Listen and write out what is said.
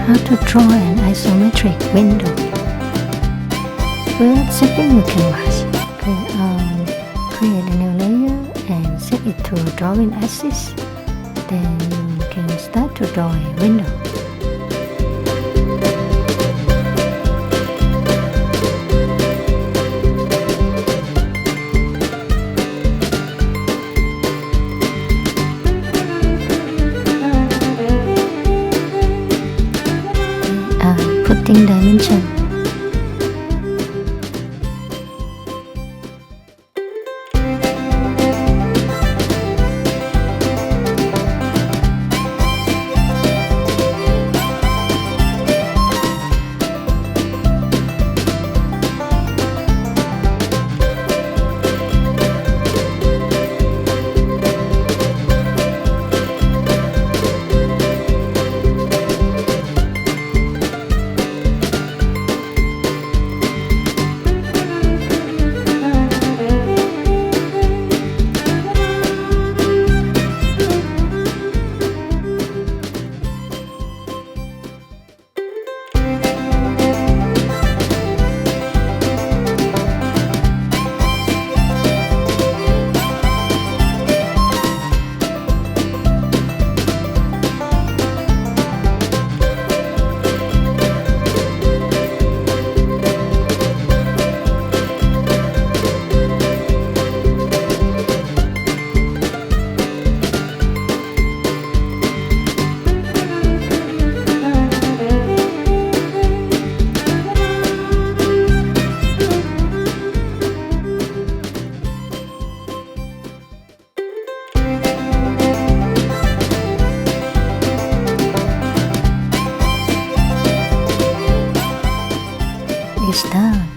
How to draw an isometric window. First, setting your canvas. Create a new layer and set it to drawing axis. Then you can start to draw a window. Putting dimension. Is done.